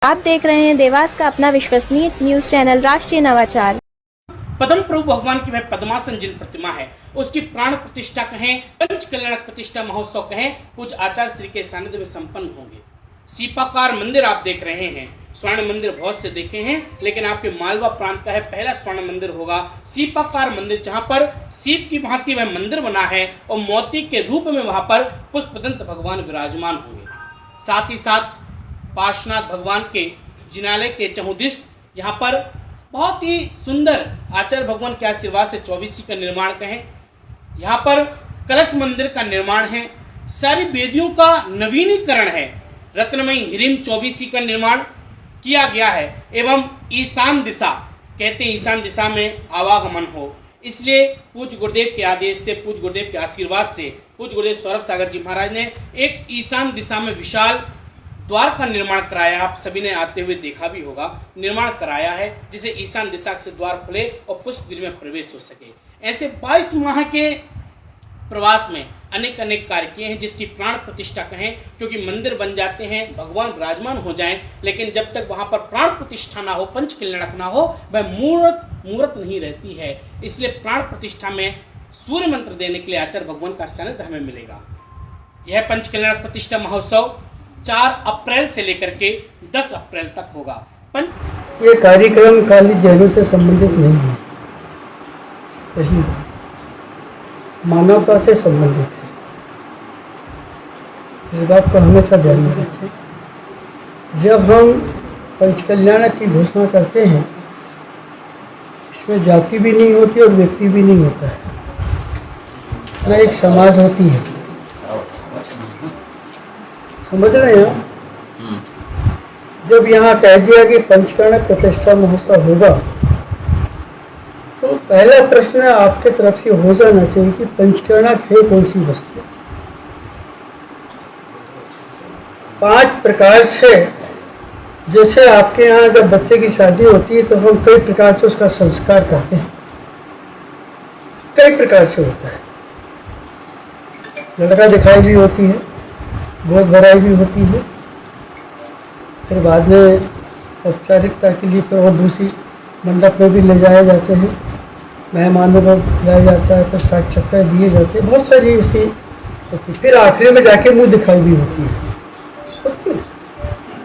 आप देख रहे हैं देवास का अपना विश्वसनीय न्यूज चैनल राष्ट्रीय नवाचार। पद्म प्रभु भगवान की वह पद्मासन जिन प्रतिमा है, उसकी प्राण प्रतिष्ठा कहें, पंच कल्याणक प्रतिष्ठा महोत्सव कहें, पूज्य आचार्य श्री के सानिध्य में संपन्न होंगे। सीपाकार मंदिर आप देख रहे हैं। स्वर्ण मंदिर बहुत से देखे हैं, लेकिन आपके मालवा प्रांत का है पहला स्वर्ण मंदिर होगा सीपाकार मंदिर, जहां पर सीप की भांति वह मंदिर बना है और मोती के रूप में वहां पर पुष्पदंत भगवान विराजमान होंगे। साथ ही साथ पार्श्वनाथ भगवान के जिनालय के चहुदिश यहाँ पर बहुत ही सुंदर आचार्य भगवान के आशीर्वाद से 24 का निर्माण कहें। यहाँ पर कलश मंदिर का निर्माण है, सारी वेदियों का नवीनीकरण है, रत्नमयी हिरिम 24 का निर्माण किया गया है एवं ईशान दिशा कहते हैं, ईशान दिशा में आवागमन हो, इसलिए पूज्य गुरुदेव के आदेश से, पूज्य गुरुदेव के आशीर्वाद से पूज्य गुरुदेव सौरभ सागर जी महाराज ने एक ईशान दिशा में विशाल द्वार का निर्माण कराया। आप सभी ने आते हुए देखा भी होगा, निर्माण कराया है जिसे ईशान दिशा से द्वार खुले और पुष्पगिरी में प्रवेश हो सके। ऐसे 22 माह के प्रवास में अनेक अनेक कार्य किए हैं, जिसकी प्राण प्रतिष्ठा कहें, क्योंकि मंदिर बन जाते हैं, भगवान विराजमान हो जाएं, लेकिन जब तक वहां पर प्राण प्रतिष्ठा ना हो, पंच कल्याणक ना हो, वह मूर्त नहीं रहती है। इसलिए प्राण प्रतिष्ठा में सूर्य मंत्र देने के लिए आचार्य भगवान का सानिध्य हमें मिलेगा। यह पंच कल्याणक प्रतिष्ठा महोत्सव 4 अप्रैल से लेकर के 10 अप्रैल तक होगा। ये कार्यक्रम खाली जैनों से संबंधित नहीं है, पहली बात मानवता से संबंधित है। इस बात को हमेशा ध्यान में रखें। जब हम पंचकल्याणक की घोषणा करते हैं, इसमें जाति भी नहीं होती और व्यक्ति भी नहीं होता है, ना एक समाज होती है। समझ रहे हैं आप? जब यहाँ कह दिया कि पंचकल्याणक प्रतिष्ठा महोत्सव होगा, तो पहला प्रश्न आपके तरफ से हो जाना चाहिए कि पंचकल्याणक है कौन सी वस्तु। 5 प्रकार से, जैसे आपके यहाँ जब बच्चे की शादी होती है तो हम कई प्रकार से उसका संस्कार करते हैं, कई प्रकार से होता है। लड़का दिखाई भी होती है, गोद भराई भी होती है, फिर बाद में औपचारिकता के लिए फिर और दूसरी मंडप में भी ले जाए जाते हैं, मेहमानों को लाया जाता है, फिर 60 चक्कर दिए जाते हैं, बहुत सारी उसकी होती है। फिर आखिरी में जाके मुंह दिखाई भी होती है।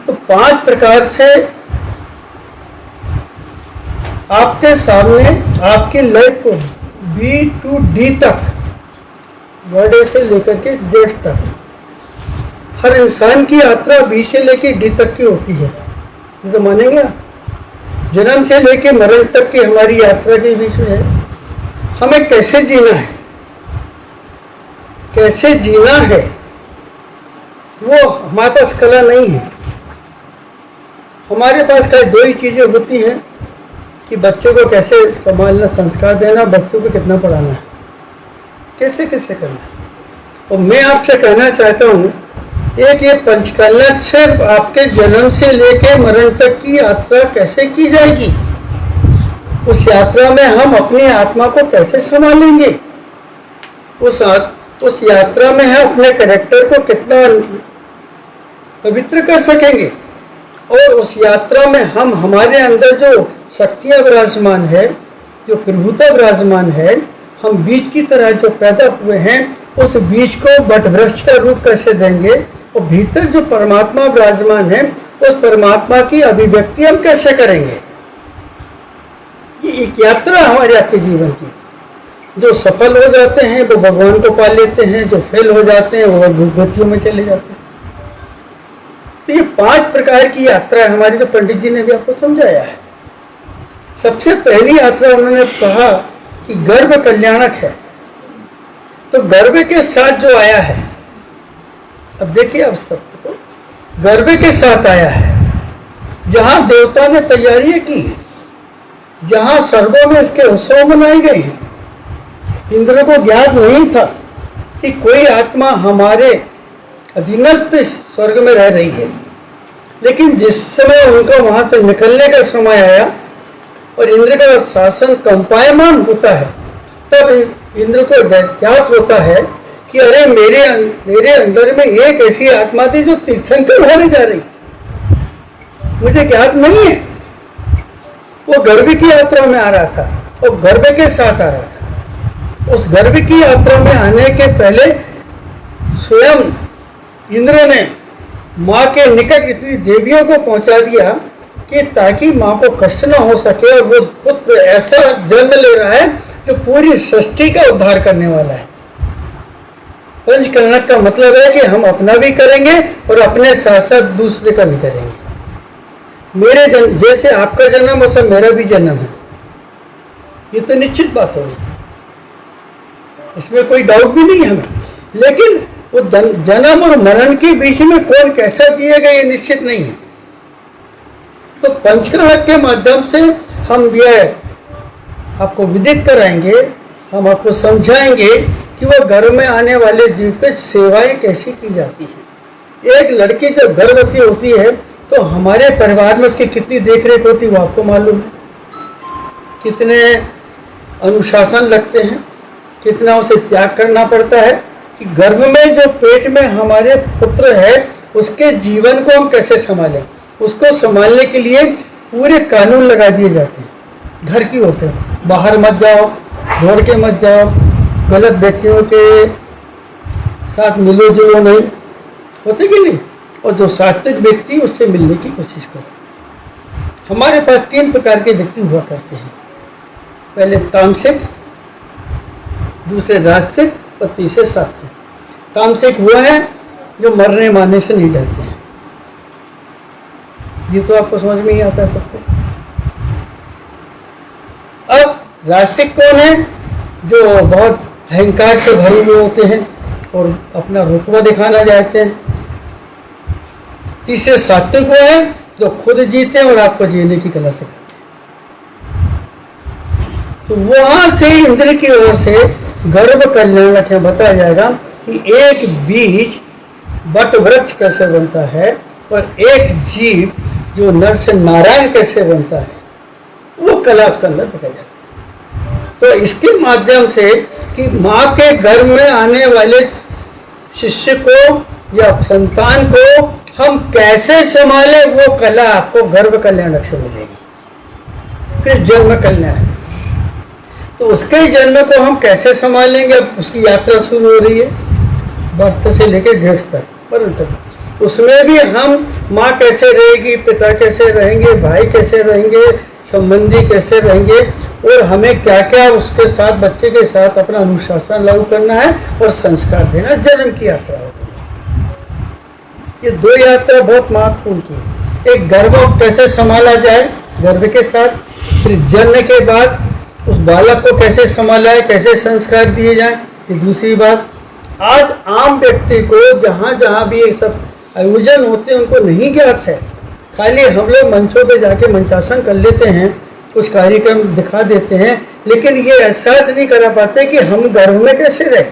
तो 5 प्रकार से आपके सामने आपकी लाइफ को B to D तक, बर्थडे से लेकर के डेथ तक, हर इंसान की यात्रा B से लेकर D तक की होती है। ये तो मानेंगे आप? जन्म से लेकर मरण तक की हमारी यात्रा के बीच में है। हमें कैसे जीना है, कैसे जीना है, वो हमारे पास कला नहीं है। हमारे पास कई 2 ही चीज़ें होती हैं कि बच्चे को कैसे संभालना, संस्कार देना, बच्चों को कितना पढ़ाना है, कैसे कैसे करना है। और मैं आपसे कहना चाहता हूँ, एक ये पंचकल्याणक से आपके जन्म से लेकर मरण तक की यात्रा कैसे की जाएगी, उस यात्रा में हम अपनी आत्मा को कैसे संभालेंगे, उस यात्रा में हम अपने कैरेक्टर को कितना पवित्र कर सकेंगे, और उस यात्रा में हम हमारे अंदर जो शक्तियाँ विराजमान है, जो प्रभुता विराजमान है, हम बीज की तरह जो पैदा हुए हैं, उस बीज को वट वृक्ष का रूप कैसे देंगे, और भीतर जो परमात्मा विराजमान है, उस परमात्मा की अभिव्यक्ति हम कैसे करेंगे। ये एक यात्रा हमारे आपके जीवन की। जो सफल हो जाते हैं वो भगवान को पा लेते हैं, जो फेल हो जाते हैं वो दुर्गतियों में चले जाते हैं। तो ये 5 प्रकार की यात्रा है हमारी, जो पंडित जी ने भी आपको समझाया है। सबसे पहली यात्रा उन्होंने कहा कि गर्भ कल्याणक है। तो गर्भ के साथ जो आया है, अब देखिए अब शब्द को, गर्भ के साथ आया है, जहां देवता ने तैयारियां की हैं, जहां स्वर्गों में इसके उत्सव मनाए गए हैं। इंद्र को ज्ञात नहीं था कि कोई आत्मा हमारे अधीनस्थ स्वर्ग में रह रही है, लेकिन जिस समय उनका वहां से निकलने का समय आया और इंद्र का शासन कंपायमान होता है, तब इंद्र को ज्ञात होता है कि अरे मेरे अंदर में एक ऐसी आत्मा थी जो तीर्थंकर होने जा रही। मुझे ज्ञात नहीं है। वो गर्भ की यात्रा में आ रहा था, वो गर्भ के साथ आ रहा था। उस गर्भ की यात्रा में आने के पहले स्वयं इंद्र ने माँ के निकट इतनी देवियों को पहुंचा दिया कि ताकि माँ को कष्ट न हो सके, और वो पुत्र ऐसा जन्म ले रहा है जो पूरी सृष्टि का उद्धार करने वाला है। पंचकलनक का मतलब है कि हम अपना भी करेंगे और अपने साथ साथ दूसरे का भी करेंगे। मेरे जन्म जैसे आपका जन्म वैसा मेरा भी जन्म है, ये तो निश्चित बात होगी, इसमें कोई डाउट भी नहीं है हमें। लेकिन वो जन्म और मरण के बीच में कौन कैसा जिएगा ये निश्चित नहीं है। तो पंचकलनक के माध्यम से हम यह आपको विदित कराएंगे, हम आपको समझाएंगे कि वह घर में आने वाले जीव पे सेवाएं कैसी की जाती हैं। एक लड़की जब गर्भवती होती है तो हमारे परिवार में उसकी कितनी देखरेख होती है वो आपको मालूम है। कितने अनुशासन लगते हैं, कितना उसे त्याग करना पड़ता है कि गर्भ में जो पेट में हमारे पुत्र है उसके जीवन को हम कैसे संभालें। उसको संभालने के लिए पूरे कानून लगा दिए जाते हैं घर की ओर से। बाहर मत जाओ, दौड़ के मत जाओ, गलत व्यक्तियों के साथ मिलो जुलो नहीं, होते कि नहीं। और जो सात्विक व्यक्ति उससे मिलने की कोशिश करो। हमारे पास 3 प्रकार के व्यक्ति हुआ करते हैं, पहले तामसिक, दूसरे राजसिक और तीसरे सात्विक। तामसिक वो है जो मरने मारने से नहीं डरते हैं, ये तो आपको समझ में ही आता है सबको। अब राजसिक कौन है? जो बहुत अहंकार से भरे हुए होते हैं और अपना रुतबा दिखाना चाहते हैं। तीसरे सात्विक वो है जो खुद जीते हैं और आपको जीने की कला सिखाते हैं। तो वहां से इंद्र की ओर से गर्भ कल्याण का बताया जाएगा कि एक बीज बट वृक्ष कैसे बनता है और एक जीव जो नर से नारायण कैसे बनता है, वो कला उसके अंदर बताया जाएगा। तो इसके माध्यम से कि माँ के गर्भ में आने वाले शिष्य को या संतान को हम कैसे संभाले, वो कला आपको गर्भ कल्याण से मिलेगी। फिर जन्म कल्याण, तो उसके जन्म को हम कैसे संभालेंगे, अब उसकी यात्रा शुरू हो रही है बर्थ से लेकर डेथ तक, मरण तक। उसमें भी हम माँ कैसे रहेगी, पिता कैसे रहेंगे, भाई कैसे रहेंगे, संबंधी कैसे रहेंगे, और हमें क्या क्या उसके साथ, बच्चे के साथ अपना अनुशासन लागू करना है और संस्कार देना। जन्म की यात्रा होती है। ये 2 यात्रा बहुत महत्वपूर्ण की। एक गर्भ कैसे संभाला जाए गर्भ के साथ, फिर जन्म के बाद उस बालक को कैसे संभाला है, कैसे संस्कार दिए जाए, ये दूसरी बात। आज आम व्यक्ति को जहाँ जहाँ भी ये सब आयोजन होते हैं उनको नहीं ज्ञात है। खाली हम लोग मंचों पे जाके मंचासन कर लेते हैं, कुछ कार्यक्रम दिखा देते हैं, लेकिन ये एहसास नहीं करा पाते कि हम गर्भ में कैसे रहे,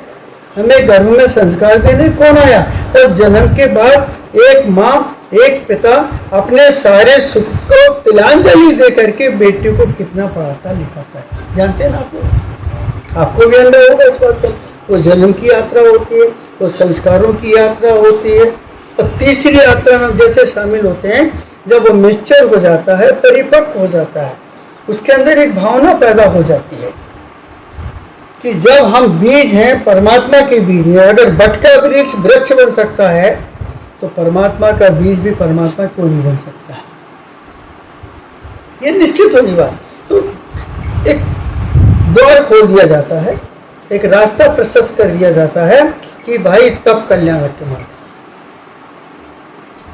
हमें गर्भ में संस्कार देने कौन आया, और जन्म के बाद एक माँ एक पिता अपने सारे सुख को तिलांजलि दे करके बेटी को कितना पढ़ाता लिखाता है। जानते हैं ना आप लोग, आपको भी अनुभव होगा इस बात का। वो जन्म की यात्रा होती है, वो संस्कारों की यात्रा होती है। और तीसरी यात्रा में जैसे शामिल होते हैं जब वो मैच्योर हो जाता है, परिपक्व हो जाता है, उसके अंदर एक भावना पैदा हो जाती है कि जब हम बीज हैं, परमात्मा के बीज हैं, अगर बट का वृक्ष वृक्ष बन सकता है तो परमात्मा का बीज भी परमात्मा क्यों नहीं बन सकता है, ये निश्चित होगी बात। तो एक द्वार खोल दिया जाता है, एक रास्ता प्रशस्त कर दिया जाता है कि भाई तब कल्याणक के माध्यम।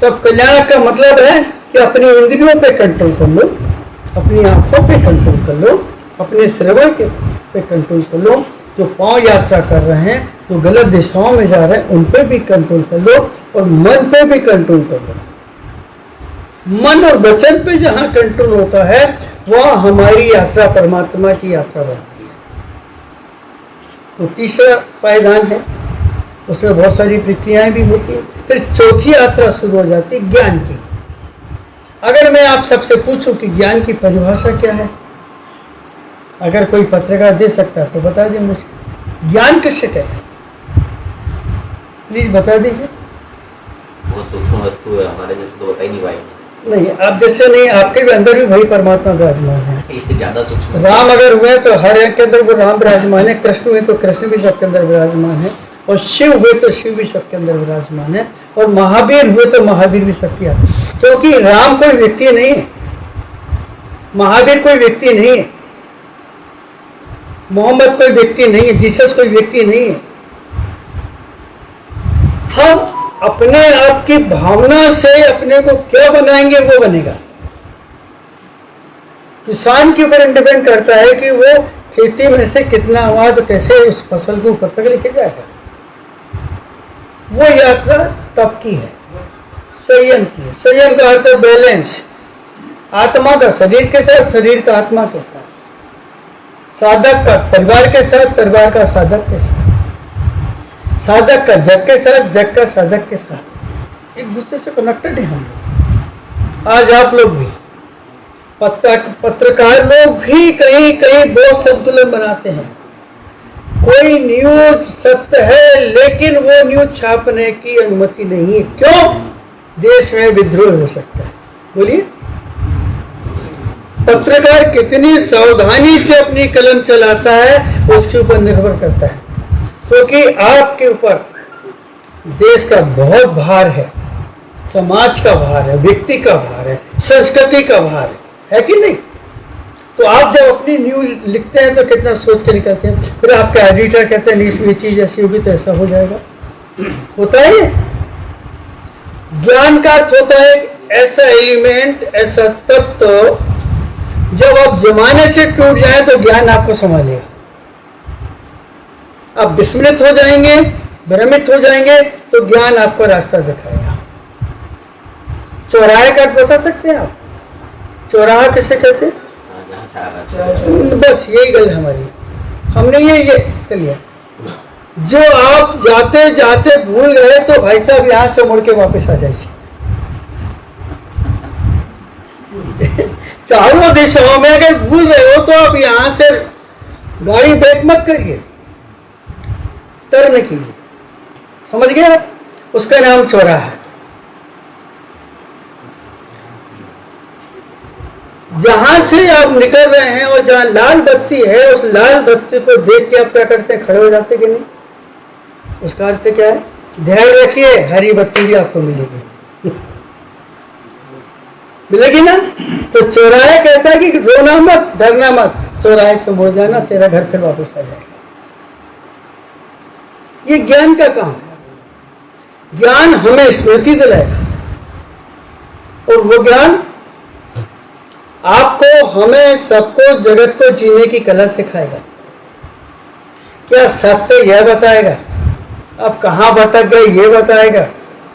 तब कल्याणक का मतलब है कि अपनी इंद्रियों पे कंट्रोल कर लो, अपनी आंखों पे कंट्रोल कर लो, अपने श्रवण के पे कंट्रोल कर लो, जो पांव यात्रा कर रहे हैं, जो गलत दिशाओं में जा रहे हैं, उन पे भी कंट्रोल कर लो, और मन पे भी कंट्रोल कर लो। मन और वचन पे जहाँ कंट्रोल होता है वह हमारी यात्रा परमात्मा की यात्रा बनती है। तो तीसरा पायदान है, उसमें बहुत सारी प्रक्रियाएं भी होती हैं। फिर चौथी यात्रा शुरू हो जाती है ज्ञान की। अगर मैं आप सबसे पूछूं कि ज्ञान की परिभाषा क्या है, अगर कोई पत्रकार दे सकता है तो बता दें मुझे, ज्ञान किससे कहते हैं, प्लीज बता दीजिए। बहुत सूक्ष्म वस्तु है, हमारे जैसे तो बता ही नहीं पाएंगे। नहीं, आप जैसे नहीं, आपके भी अंदर भी वही परमात्मा विराजमान है। ये ज्यादा सूक्ष्म। राम अगर हुए तो हर एक के अंदर वो राम विराजमान है, कृष्ण हुए तो कृष्ण भी सबके अंदर विराजमान है, और शिव हुए तो शिव भी सबके अंदर विराजमान है, और महावीर हुए तो महावीर भी सबके अंदर। क्योंकि राम कोई व्यक्ति नहीं है, महावीर कोई व्यक्ति नहीं है, मोहम्मद कोई व्यक्ति नहीं है, जीसस कोई व्यक्ति नहीं है। हम अपने आप की भावना से अपने को क्या बनाएंगे वो बनेगा। किसान के ऊपर डिपेंड करता है कि वो खेती में से कितना हुआ तो कैसे उस फसल को ऊपर तक लेके जाएगा। वो यात्रा तब की है, संयम की है। संयम का अर्थ है बैलेंस, आत्मा का शरीर के साथ, शरीर का आत्मा के साथ, साधक का परिवार के साथ, परिवार का साधक के साथ, साधक का जग के साथ, जग का साधक के साथ, एक दूसरे से कनेक्टेड है हम लोग। आज आप लोग भी पत्रकार लोग भी कहीं कहीं बहुत संतुलन बनाते हैं। कोई न्यूज सत्य है लेकिन वो न्यूज छापने की अनुमति नहीं है। क्यों? देश में विद्रोह हो सकता है। बोलिए, पत्रकार कितनी सावधानी से अपनी कलम चलाता है उसके ऊपर निर्भर करता है, क्योंकि आपके ऊपर देश का बहुत भार है, समाज का भार है, व्यक्ति का भार है, संस्कृति का भार है कि नहीं? तो आप जब अपनी न्यूज लिखते हैं तो कितना सोच के निकलते हैं। फिर आपका एडिटर कहते हैं ये चीज ऐसी होगी तो ऐसा हो जाएगा, होता है। ज्ञान का अर्थ होता है ऐसा एलिमेंट, ऐसा तत्व जब आप जमाने से टूट जाए तो ज्ञान आपको संभालेगा। आप विस्मृत हो जाएंगे, भ्रमित हो जाएंगे तो ज्ञान आपको रास्ता दिखाएगा। चौराहे का अर्थ बता सकते हैं आप? चौराहा किसे कहते हैं? बस यही गल हमारी, हमने ये कर लिया। जो आप जाते जाते भूल गए तो भाई साहब यहाँ से मुड़ के वापस आ जाइए। चारों दिशाओं में अगर भूल रहे हो तो आप यहाँ से गाड़ी ब्रेक मत करिए, टर्न कीजिए। समझ गए आप? उसका नाम चौराहा है। जहां से आप निकल रहे हैं और जहां लाल बत्ती है उस लाल बत्ती को देख के आप क्या करते हैं? खड़े हो जाते कि नहीं? उसका अर्थ क्या है? ध्यान रखिए, हरी बत्ती भी आपको मिलेगी। मिलेगी ना? तो चौराहे कहता है कि रोना मत, डरना मत, चौराहे से मुड़ जाना, तेरा घर फिर वापस आ जाएगा। ये ज्ञान का काम है। ज्ञान हमें स्मृति दिलाएगा, और वो ज्ञान आपको, हमें, सबको, जगत को जीने की कला सिखाएगा। क्या सत्य यह बताएगा, आप कहाँ भटक गए ये बताएगा,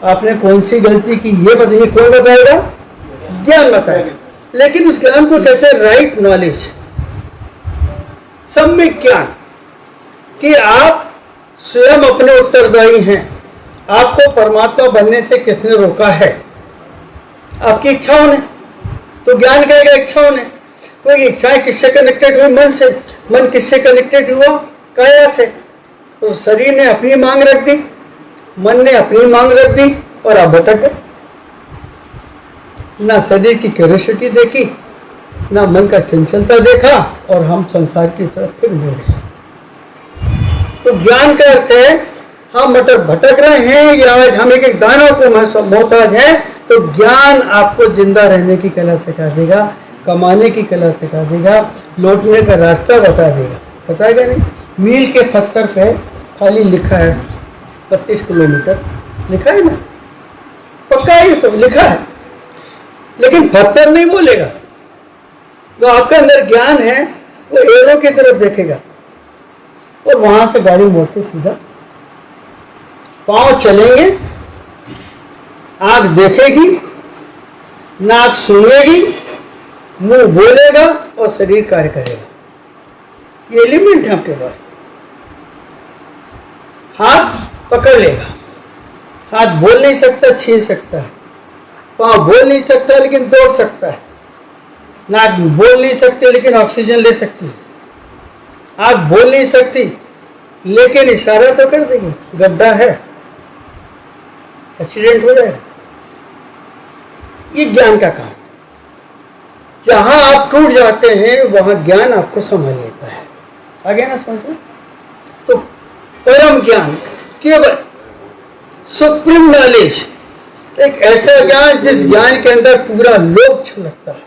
आपने कौन सी गलती की ये बताइए। कौन बताएगा? ज्ञान बताएगा। लेकिन उस ज्ञान को कहते हैं राइट नॉलेज, सम्यक ज्ञान, कि आप स्वयं अपने उत्तरदायी हैं। आपको परमात्मा बनने से किसने रोका है? आपकी इच्छाओं ने। तो ज्ञान कहेगा इच्छाओं ने। कोई इच्छाएं किससे कनेक्टेड हुई? मन से। मन किससे कनेक्टेड हुआ? काया से। तो शरीर ने अपनी मांग रख दी, मन ने अपनी मांग रख दी, और आप भटक गए। ना शरीर की क्यूरियोसिटी देखी, ना मन का चंचलता देखा, और हम संसार की तरफ फिर मुड़ गए। तो ज्ञान का अर्थ है हम भटक रहे हैं या आज हम एक दानों को मोहताज हैं, तो ज्ञान आपको जिंदा रहने की कला सिखा देगा, कमाने की कला सिखा देगा, लौटने का रास्ता बता देगा। बताएगा नहीं? मील के पत्थर पे खाली लिखा है 25 किलोमीटर, लिखा है ना, पक्का है, तो लिखा है, लेकिन पत्थर नहीं बोलेगा। जो आपके अंदर ज्ञान है वो एरो की तरफ देखेगा, और वहां से गाड़ी मोड़ के सीधा पांव चलेंगे, आंख देखेगी, नाक सुनेगी, मुंह बोलेगा, और शरीर कार्य करेगा। ये एलिमेंट है आपके पास। हाथ पकड़ लेगा, हाथ बोल नहीं सकता, छीन सकता है, पांव बोल नहीं सकता लेकिन दौड़ सकता है, नाक बोल नहीं सकती लेकिन ऑक्सीजन ले सकती है, आंख बोल नहीं सकती लेकिन इशारा तो कर देगी, गड्ढा है, एक्सीडेंट हो जाएगा। ये ज्ञान का काम। जहां आप टूट जाते हैं वहां ज्ञान आपको संभाल लेता है। आगे ना समझो। तो परम ज्ञान, केवल सुप्रीम नॉलेज, एक ऐसा ज्ञान जिस ज्ञान के अंदर पूरा लोक छलकता है।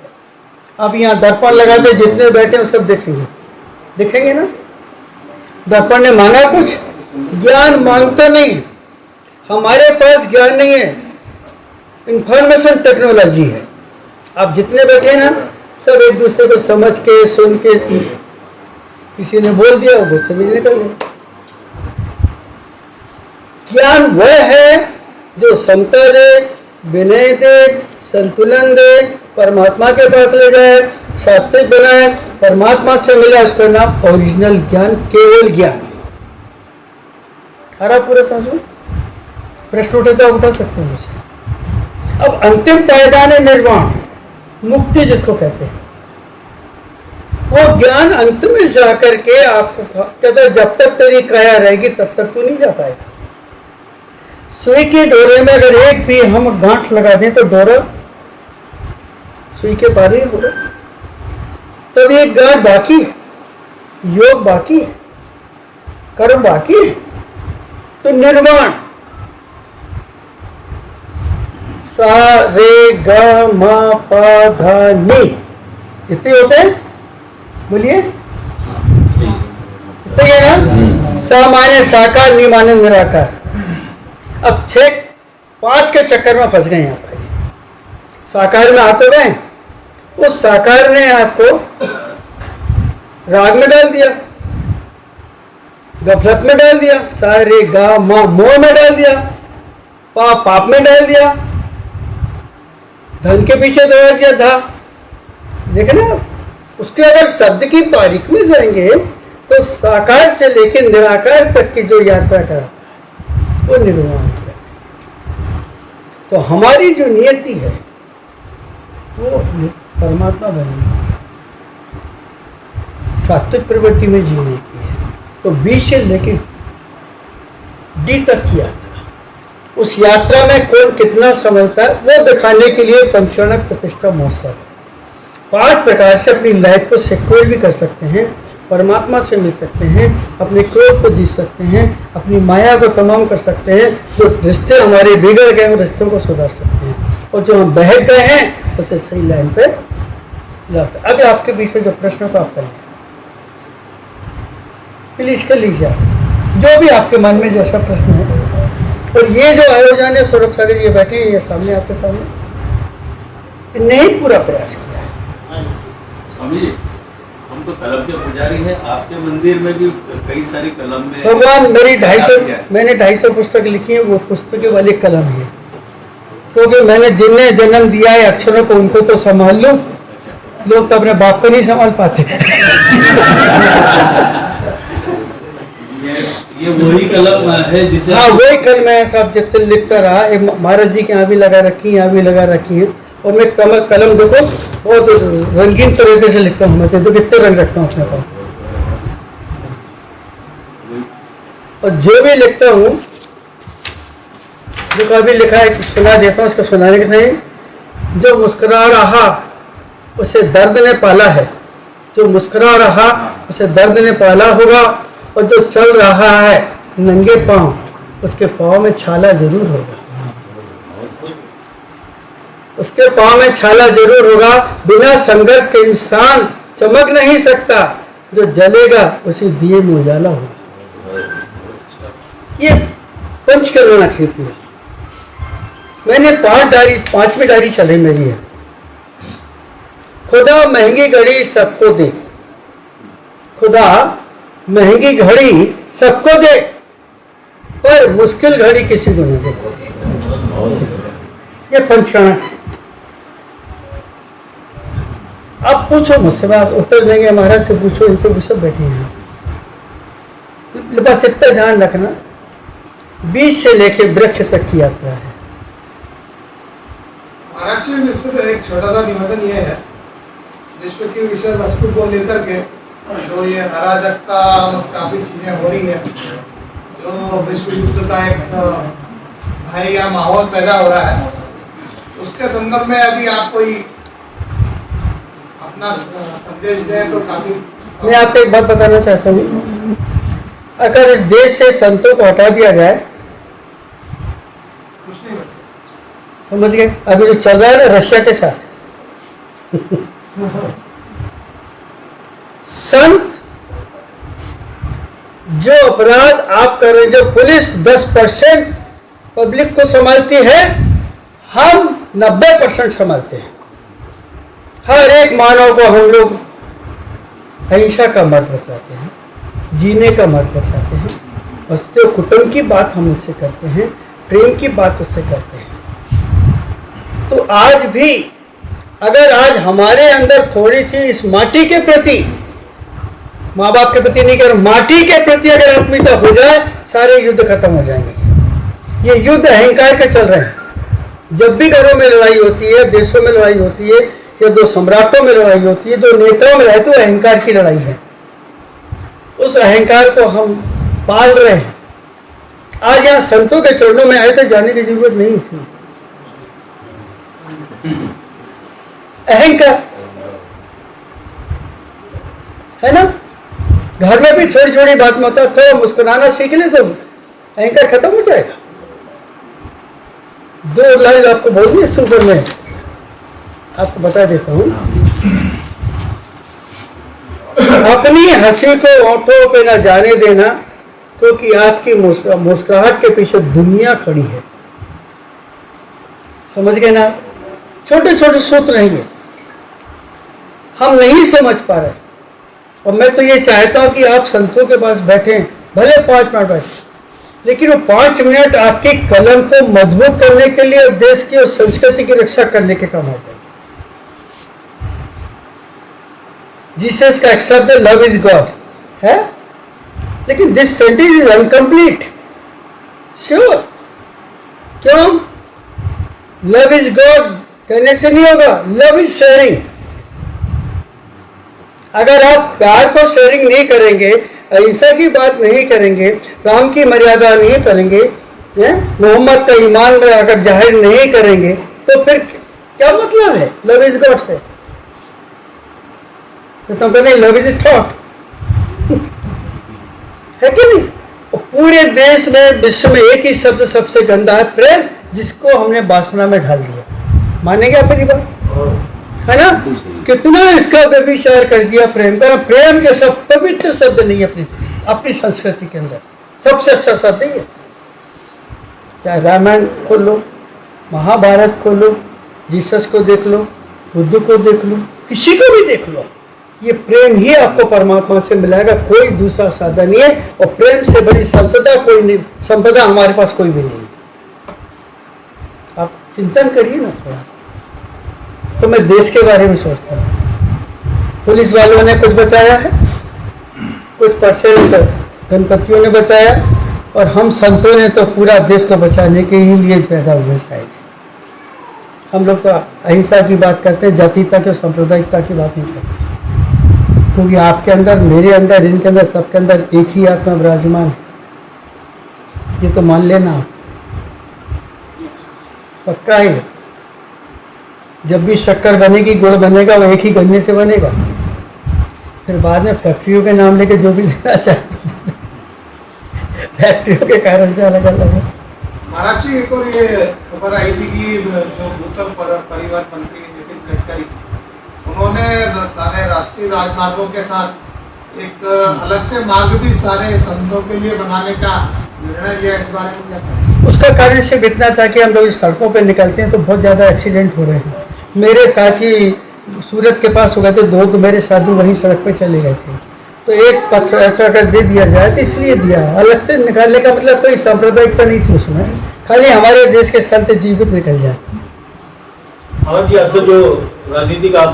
आप यहाँ दर्पण लगाते, जितने बैठे हैं सब देखेंगे, दिखेंगे ना। दर्पण ने मांगा कुछ? ज्ञान मांगता नहीं। हमारे पास ज्ञान नहीं है, इंफॉर्मेशन टेक्नोलॉजी है। आप जितने बैठे ना सब एक दूसरे को समझ के, सुन के, किसी ने बोल दिया वो समझ निकल गए। ज्ञान वह है जो समता दे, विनय दे, संतुलन दे, परमात्मा के पास ले जाए, सात्विक बनाए, परमात्मा से मिला, उसका नाम ओरिजिनल ज्ञान, केवल ज्ञान। हरा पूरा समझो। प्रश्न उठे तो उठा सकते हैं मुझसे। अब अंतिम पायदान है निर्वाण, मुक्ति जिसको कहते हैं। वो ज्ञान अंत में जाकर के आपको कहता है जब तक तेरी काया रहेगी तब तक तू नहीं जा पाएगा। सुई के डोरे में अगर एक भी हम गांठ लगा दें तो डोरा सुई के पार ही होगा। तब एक गांठ बाकी है, योग बाकी है, कर्म बाकी है। तो निर्वाण, सा रे ग म प ध नि, इतने होते हैं। बोलिए तो ये ना, सा माने साकार, नि माने निराकार। अब 6-5 के चक्कर में फंस गए आप। साकार में आते गए, उस साकार ने आपको राग में डाल दिया, गफलत में डाल दिया, सारे गा मा मोह में डाल दिया, पाप में डाल दिया, धन के पीछे दौड़ा दिया था। देखे ना, उसके अगर शब्द की बारीक में जाएंगे तो साकार से लेकर निराकार तक की जो यात्रा करा वो निर्वाण किया। तो हमारी जो नियति है वो परमात्मा बनने की है, सात्विक प्रवृत्ति में जीने की है। तो 20 से लेकर डी तक की यात्रा, उस यात्रा में कौन कितना समझता है वो दिखाने के लिए पंचकर्णक प्रतिष्ठा महोत्सव है। 5 प्रकार से अपनी लाइफ को सिक्योर भी कर सकते हैं, परमात्मा से मिल सकते हैं, अपने क्रोध को जीत सकते हैं, अपनी माया को तमाम कर सकते हैं। जो रिश्ते हमारे बिगड़ गए उन रिश्तों को सुधार सकते हैं, और जो हम बहक गए हैं उसे सही लाइन पे ला सकते हैं। अभी आपके बीच में जो प्रश्नों को आप करें प्लीज कर लीजिए, जो भी आपके मन में जैसा प्रश्न है। और ये जो आयोजन है, सौरभ सागर ये बैठे हैं ये सामने आपके सामने, इनने ही पूरा प्रयास किया है। स्वामी जी, हम तो कलम के पुजारी हैं, आपके मंदिर में भी कई सारी कलम में भगवान मेरी 250 पुस्तक लिखी है, वो पुस्तकें वाली कलम है। क्योंकि मैंने जिन्हें जन्म दिया है अक्षरों को, उनको तो संभाल लो। लोग तो अपने बाप को नहीं संभाल पाते। ये वही कलम है जिसे, हाँ वही कलम है साहब, जितने लिखता रहा। महाराज जी के यहाँ भी लगा रखी है, यहाँ भी लगा रखी है। और मैं कलम देखो बहुत रंगीन तरीके से लिखता हूँ। मैं तो कितने रंग रखता हूँ अपने पास। और जो भी लिखता हूँ, जो कभी लिखा है सुना देता हूँ, उसको सुनाने के नहीं। जो मुस्कुरा रहा उसे दर्द ने पाला है, जो मुस्कुरा रहा उसे दर्द ने पाला होगा। और जो चल रहा है नंगे पांव, उसके पाँव में छाला जरूर होगा, उसके पाँव में छाला जरूर होगा। बिना संघर्ष के इंसान चमक नहीं सकता, जो जलेगा उसी दिए में उजाला होगा। ये पंचकर्णक है पूरा। मैंने 5वीं डायरी चली मेरी है। खुदा महंगी घड़ी सबको दे, खुदा महंगी घड़ी सबको दे, पर मुश्किल घड़ी किसी को नहीं दे। ये पंचकर्णक है। अब पूछो मुझसे, बात उत्तर देंगे। महाराज से पूछो, इनसे पूछो, बैठे हैं। बस इतना ध्यान रखना, बीज से लेके वृक्ष तक की यात्रा है। महाराज जी, इससे एक छोटा सा निवेदन ये है, विश्व की विषय वस्तु को लेकर के जो ये अराजकता और काफी चीजें हो रही है, जो विश्व युद्ध का एक भय या माहौल पैदा हो रहा है, उसके संदर्भ में यदि आप कोई अपना संदेश दें तो काफी। मैं आपको एक बात बताना चाहता हूँ, अगर इस देश से संतों को हटा दिया जाए, कुछ नहीं बचा। समझ गए? अभी जो चल रहा है ना रशिया के साथ, संत जो अपराध आप कर रहे, जो पुलिस 10% पब्लिक को संभालती है, हम 90% संभालते हैं। हर एक मानव को हम लोग अहिंसा का मत बताते हैं, जीने का मत बताते हैं, वस्तु कुटुंब की बात हम उससे करते हैं, प्रेम की बात उससे करते हैं। तो आज भी अगर आज हमारे अंदर थोड़ी सी इस माटी के प्रति, माँ बाप के प्रति नहीं कर, माटी के प्रति अगर आत्मीयता हो जाए, सारे युद्ध खत्म हो जाएंगे। ये युद्ध अहंकार के चल रहे हैं। जब भी घरों में लड़ाई होती है, देशों में लड़ाई होती है, या दो सम्राटों में लड़ाई होती है, दो नेताओं में लड़ाई, तो अहंकार की लड़ाई है। उस अहंकार को हम पाल रहे हैं। आज यहाँ संतों के चरणों में आए थे, जाने की जरूरत नहीं थी। अहंकार है ना, घर में भी छोटी छोटी बात में होता है, थोड़ा मुस्कुराना सीख ले तो अहंकार खत्म हो जाएगा। 2 लाइन आपको बोलनी है सुपर में, आपको बता देता हूं। अपनी हंसी को ओंठों पे ना जाने देना, क्योंकि आपकी मुस्कुराहट के पीछे दुनिया खड़ी है। समझ गए ना? छोटे छोटे सूत्र हैं ये, हम नहीं समझ पा रहे। और मैं तो ये चाहता हूं कि आप संतों के पास बैठें, भले 5 मिनट बैठे, लेकिन वो 5 मिनट आपकी कलम को मजबूत करने के लिए और देश की और संस्कृति की रक्षा करने के काम होते हैं। जीसस का except the love is God है, लेकिन this sentence is incomplete. Sure, क्यों? लव इज गॉड कहने से नहीं होगा, लव इज शेयरिंग। अगर आप प्यार को शेयरिंग नहीं करेंगे, अहिंसा की बात नहीं करेंगे, राम की मर्यादा नहीं करेंगे, मोहम्मद का ईमान में अगर जाहिर नहीं करेंगे, तो फिर क्या मतलब है लव इज गॉड से? तो तुम कहते हैं लव इज थॉट है कि नहीं? और पूरे देश में, विश्व में एक ही शब्द सबसे गंदा है, प्रेम, जिसको हमने वासना में ढाल दिया। मानेंगे आप मेरी बात? है ना? कितना इसका व्यभिचार कर दिया प्रेम का। प्रेम के सब पवित्र शब्द नहीं है अपनी संस्कृति के अंदर। सबसे अच्छा शब्द ही है। चाहे रामायण खोल लो, महाभारत खोल लो, जीसस को देख लो, बुद्ध को देख लो, किसी को भी देख लो, ये प्रेम ही आपको परमात्मा से मिलाएगा, कोई दूसरा साधन नहीं है। और प्रेम से बड़ी संपदा कोई नहीं, संपदा हमारे पास कोई भी नहीं है। आप चिंतन करिए ना थोड़ा। तो मैं देश के बारे में सोचता हूँ। पुलिस वालों ने कुछ बचाया है, कुछ % गणपतियों ने बचाया, और हम संतों ने तो पूरा देश को बचाने के ही लिए पैदा हुए शायद। हम लोग तो अहिंसा की बात करते हैं, जातीयता की, सांप्रदायिकता की बात नहीं करते, क्योंकि आपके अंदर, मेरे अंदर, इनके अंदर, सबके अंदर एक ही आत्मा विराजमान है। ये तो मान लेना आप, पक्का है। जब भी शक्कर बनेगी, गुड़ बनेगा, वो एक ही गन्ने से बनेगा। फिर बाद में फैक्ट्रियों के नाम लेके जो भी देना चाहते हैं, फैक्ट्रियों के कारण से अलग अलग है। महाराज जी, एक और ये खबर आई थी कि जो भूतल परिवहन मंत्री नितिन गडकरी, उन्होंने सारे राष्ट्रीय राजमार्गों के साथ एक अलग से मार्ग भी सारे संतों के लिए बनाने का निर्णय लिया। इस बारे में क्या कहें? उसका कारण सिर्फ इतना था कि हम लोग सड़कों पर निकलते हैं तो बहुत ज़्यादा एक्सीडेंट हो रहे हैं। मेरे साथी सूरत के पास हो गए थे, 2 तो मेरे साथी वहीं सड़क पे चले गए थे। तो एक पत्थर ऐसा अगर दे दिया जाए तो इसलिए दिया, अलग से निकालने का मतलब कोई सांप्रदायिकता नहीं थी उसमें, खाली हमारे देश के संत जीवित निकल जाए। हाँ जी, आज जो राजनीति का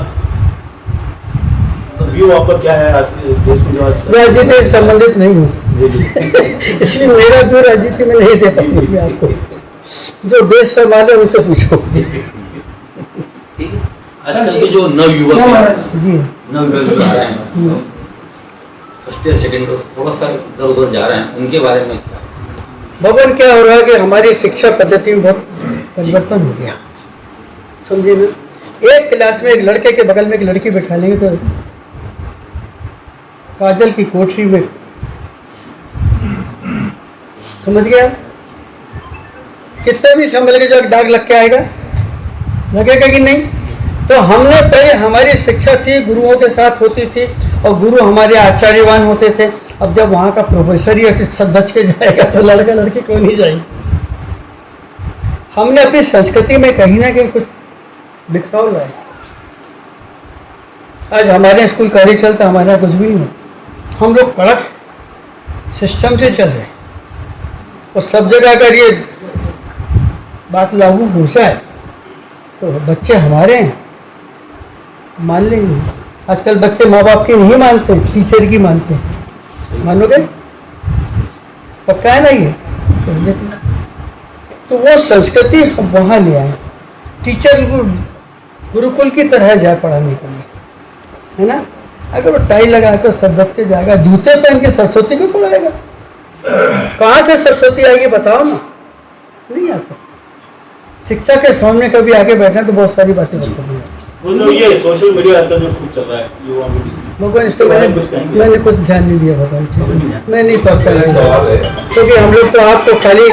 व्यू आपका क्या है आज के देश में? राजनीति से संबंधित नहीं हूँ इसलिए मेरा व्यू राजनीति में नहीं देता हूँ आपको। जो देश संभाले उनसे पूछो। ठीक है, आजकल के जो नवयुवक आ रहे हैं, फर्स्ट ईयर सेकेंड ईयर थोड़ा सा इधर उधर जा रहे हैं, उनके बारे में क्या? भगवान क्या हो रहा है कि हमारी शिक्षा पद्धति में बहुत परिवर्तन हो गया। समझे ना? एक क्लास में एक लड़के के बगल में एक लड़की बैठा लेंगे तो काजल की कोठरी में, समझ गया? कितना भी संभल के जो दाग लग के आएगा, लगेगा कि नहीं? तो हमने पहले हमारी शिक्षा थी गुरुओं के साथ होती थी और गुरु हमारे आचार्यवान होते थे। अब जब वहाँ का प्रोफेसर ही सब दच के जाएगा तो लड़का लड़की क्यों नहीं जाएगी? हमने अपनी संस्कृति में कहीं ना कहीं कुछ बिखराव लाए। आज हमारे स्कूल कार्य चलता, हमारे यहाँ कुछ भी नहीं, हम लोग कड़क सिस्टम से चल रहे और सब जगह अगर ये बात लागू हो जाए तो बच्चे हमारे हैं, मान लेंगे। आजकल बच्चे माँ बाप की नहीं मानते, टीचर की मानते हैं। मानोगे? पक्का है ना ये? तो वो संस्कृति हम वहाँ ले आए। टीचर गुरुकुल की तरह जाए पढ़ाने के लिए, है ना? अगर वो टाई लगा कर सब के जाएगा, जूते पहन के सरस्वती को पढ़ाएगा, कहाँ से सरस्वती आएगी बताओ ना? नहीं आ सकती। शिक्षा के सामने कभी आगे बैठना तो बहुत सारी बातें बतानी है। ये सोशल मीडिया आजकल जो खूब चल रहा है युवा में, भगवान इस पर मैंने कुछ ध्यान नहीं दिया भगवान जी, मैं नहीं पढ़ता क्योंकि हम लोग तो आपको खाली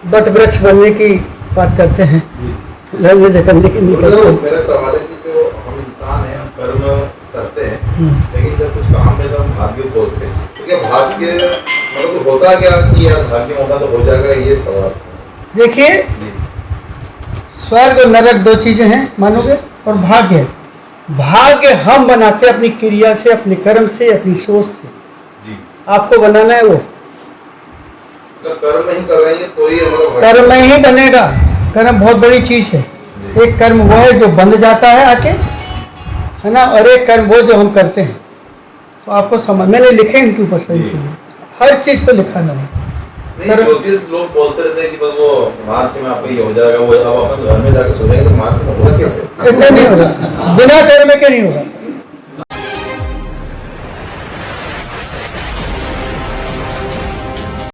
बट वृक्ष बनने की बात करते हैं, लड़ने करने की नहीं करते। मेरा सवाल है कि जो हम इंसान हैं, हम कर्म करते हैं, लेकिन जब कुछ काम में तो हम भाग्य खोजते हैं, तो क्या भाग्य मतलब होता क्या कि यार भाग्य होगा तो हो जाएगा, ये सवाल। देखिए, स्वर्ग और नरक दो चीजें हैं, मानोगे? और भाग्य, भाग्य हम बनाते हैं अपनी क्रिया से, अपने कर्म से, अपनी सोच से। जी। आपको बनाना है वो तो कर्म ही कर रहे हैं तो ही हमारा कर्म में ही बनेगा। कर्म बहुत बड़ी चीज है। एक कर्म वो है जो बंध जाता है आके, है ना, और एक कर्म वो जो हम करते हैं। तो आपको समझ, मैंने लिखे इनके ऊपर सही चीज, हर चीज पे लिखा ना है। ज्योतिष लोग बोलते रहते हैं कि बस वो मार्च में आपको ये हो जाएगा, वो अब अपन घर में जाकर सोचेंगे तो मार्च में होगा कैसे? ऐसा नहीं होगा, बिना कर्म के नहीं होगा।